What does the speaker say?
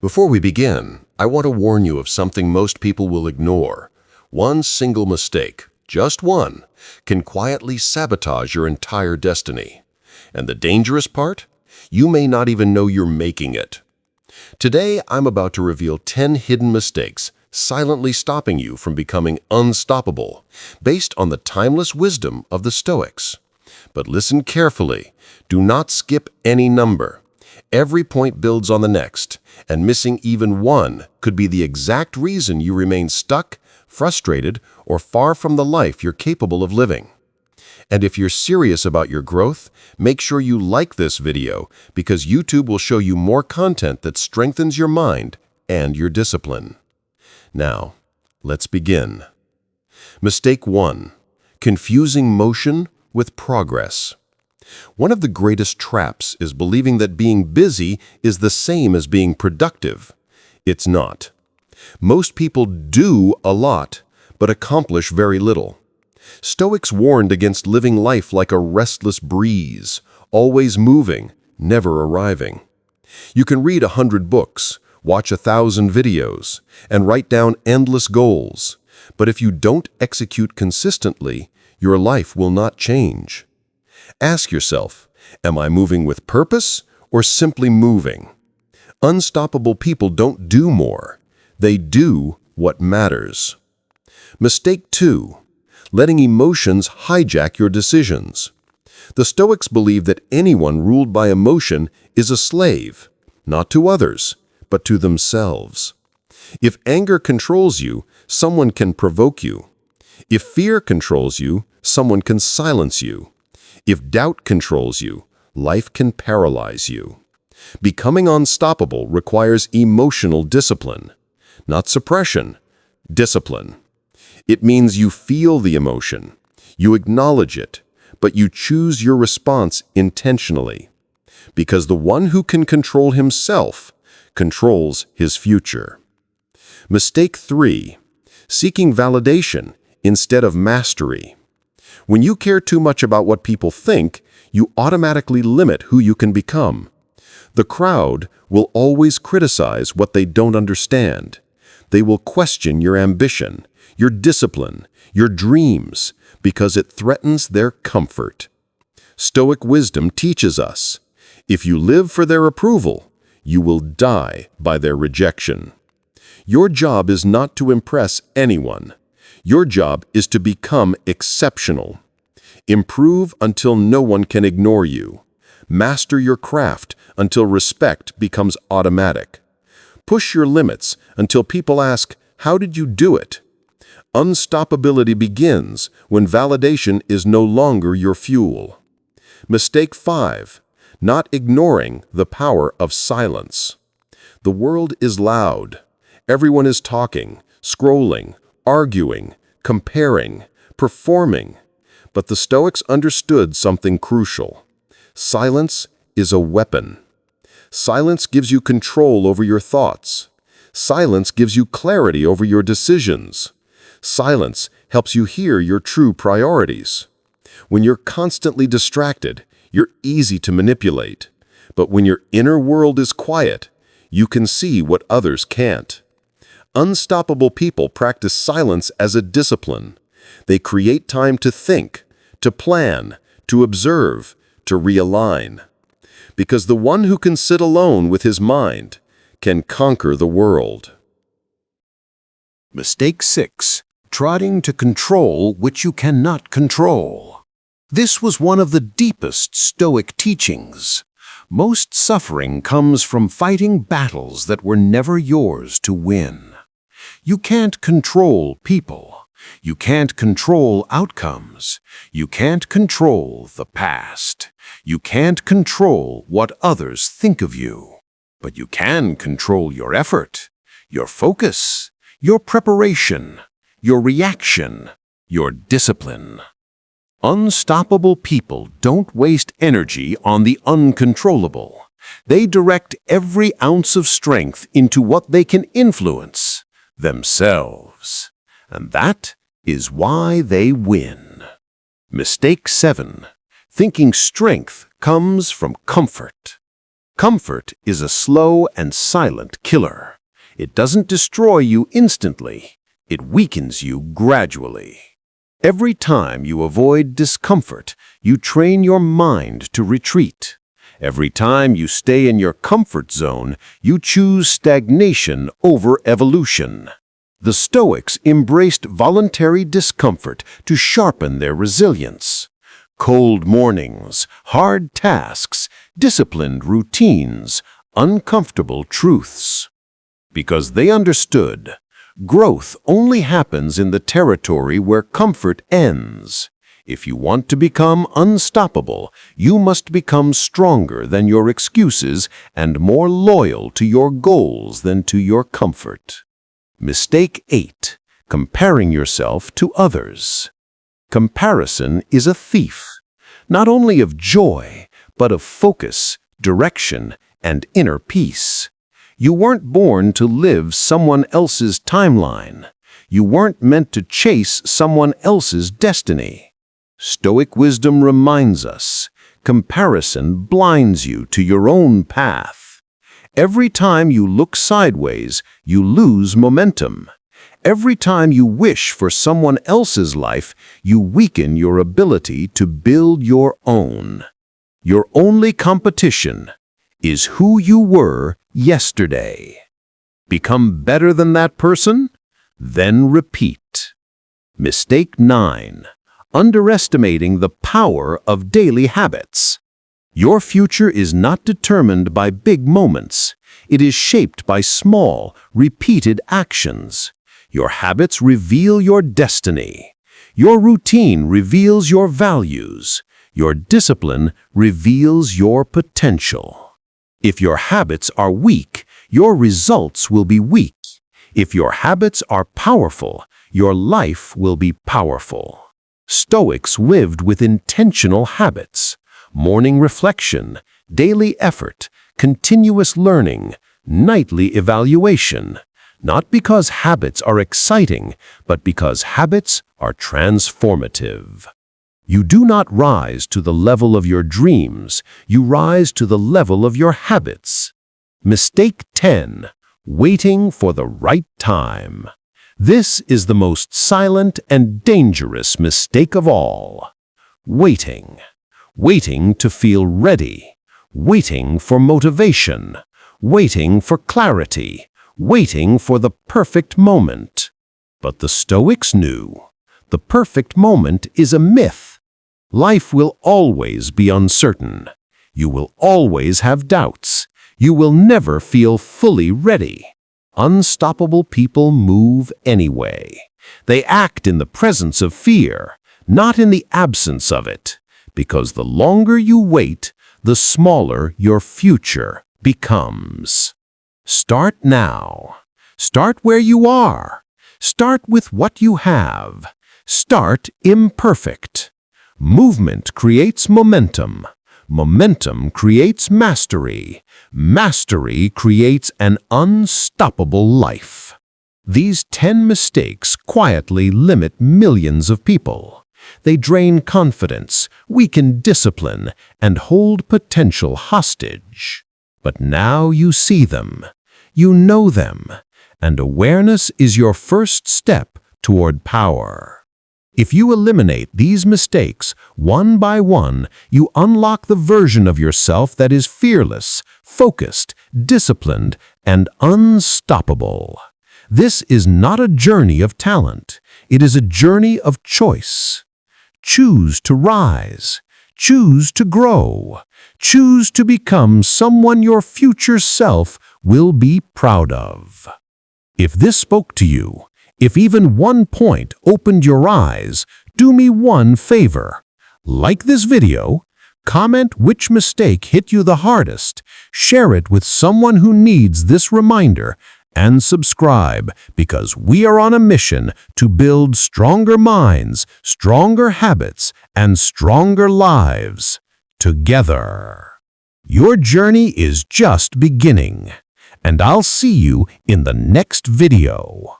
Before we begin, I want to warn you of something most people will ignore. One single mistake, just one, can quietly sabotage your entire destiny. And the dangerous part? You may not even know you're making it. Today, I'm about to reveal 10 hidden mistakes silently stopping you from becoming unstoppable, based on the timeless wisdom of the Stoics. But listen carefully. Do not skip any number. Every point builds on the next, and missing even one could be the exact reason you remain stuck, frustrated, or far from the life you're capable of living. And if you're serious about your growth, make sure you like this video because YouTube will show you more content that strengthens your mind and your discipline. Now, let's begin. Mistake 1. Confusing motion with progress. One of the greatest traps is believing that being busy is the same as being productive. It's not. Most people do a lot, but accomplish very little. Stoics warned against living life like a restless breeze, always moving, never arriving. You can read 100 books, watch 1,000 videos, and write down endless goals. But if you don't execute consistently, your life will not change. Ask yourself, am I moving with purpose or simply moving? Unstoppable people don't do more. They do what matters. Mistake 2. Letting emotions hijack your decisions. The Stoics believe that anyone ruled by emotion is a slave, not to others, but to themselves. If anger controls you, someone can provoke you. If fear controls you, someone can silence you. If doubt controls you, life can paralyze you. Becoming unstoppable requires emotional discipline, not suppression, discipline. It means you feel the emotion, you acknowledge it, but you choose your response intentionally. Because the one who can control himself controls his future. Mistake 3. Seeking validation instead of mastery. When you care too much about what people think, you automatically limit who you can become. The crowd will always criticize what they don't understand. They will question your ambition, your discipline, your dreams, because it threatens their comfort. Stoic wisdom teaches us, if you live for their approval, you will die by their rejection. Your job is not to impress anyone. Your job is to become exceptional. Improve until no one can ignore you. Master your craft until respect becomes automatic. Push your limits until people ask, how did you do it? Unstoppability begins when validation is no longer your fuel. Mistake 5. Not ignoring the power of silence. The world is loud. Everyone is talking, scrolling, arguing, comparing, performing. But the Stoics understood something crucial. Silence is a weapon. Silence gives you control over your thoughts. Silence gives you clarity over your decisions. Silence helps you hear your true priorities. When you're constantly distracted, you're easy to manipulate. But when your inner world is quiet, you can see what others can't. Unstoppable people practice silence as a discipline. They create time to think, to plan, to observe, to realign. Because the one who can sit alone with his mind can conquer the world. Mistake 6. Trying to control which you cannot control. This was one of the deepest Stoic teachings. Most suffering comes from fighting battles that were never yours to win. You can't control people. You can't control outcomes. You can't control the past. You can't control what others think of you. But you can control your effort, your focus, your preparation, your reaction, your discipline. Unstoppable people don't waste energy on the uncontrollable. They direct every ounce of strength into what they can influence, themselves. And that is why they win. Mistake 7. Thinking strength comes from comfort. Comfort is a slow and silent killer. It doesn't destroy you instantly. It weakens you gradually. Every time you avoid discomfort, you train your mind to retreat. Every time you stay in your comfort zone, you choose stagnation over evolution. The Stoics embraced voluntary discomfort to sharpen their resilience. Cold mornings, hard tasks, disciplined routines, uncomfortable truths. Because they understood, growth only happens in the territory where comfort ends. If you want to become unstoppable, you must become stronger than your excuses and more loyal to your goals than to your comfort. Mistake 8. Comparing yourself to others. Comparison is a thief, not only of joy, but of focus, direction, and inner peace. You weren't born to live someone else's timeline. You weren't meant to chase someone else's destiny. Stoic wisdom reminds us, comparison blinds you to your own path. Every time you look sideways, you lose momentum. Every time you wish for someone else's life, you weaken your ability to build your own. Your only competition is who you were yesterday. Become better than that person, then repeat. Mistake 9. Underestimating the power of daily habits. Your future is not determined by big moments. It is shaped by small, repeated actions. Your habits reveal your destiny. Your routine reveals your values. Your discipline reveals your potential. If your habits are weak, your results will be weak. If your habits are powerful, your life will be powerful. Stoics lived with intentional habits: morning reflection, daily effort, continuous learning, nightly evaluation. Not because habits are exciting, but because habits are transformative. You do not rise to the level of your dreams, you rise to the level of your habits. Mistake 10. Waiting for the right time. This is the most silent and dangerous mistake of all. Waiting. Waiting to feel ready. Waiting for motivation. Waiting for clarity. Waiting for the perfect moment. But the Stoics knew, the perfect moment is a myth. Life will always be uncertain. You will always have doubts. You will never feel fully ready. Unstoppable people move anyway. They act in the presence of fear, not in the absence of it, because the longer you wait, the smaller your future becomes. Start now. Start where you are. Start with what you have. Start imperfect. Movement creates momentum. Momentum creates mastery. Mastery creates an unstoppable life. These 10 mistakes quietly limit millions of people. They drain confidence, weaken discipline, and hold potential hostage. But now you see them. You know them. And awareness is your first step toward power. If you eliminate these mistakes one by one, you unlock the version of yourself that is fearless, focused, disciplined, and unstoppable. This is not a journey of talent. It is a journey of choice. Choose to rise. Choose to grow. Choose to become someone your future self will be proud of. If this spoke to you, if even one point opened your eyes, do me one favor. Like this video, comment which mistake hit you the hardest, share it with someone who needs this reminder, and subscribe, because we are on a mission to build stronger minds, stronger habits, and stronger lives together. Your journey is just beginning, and I'll see you in the next video.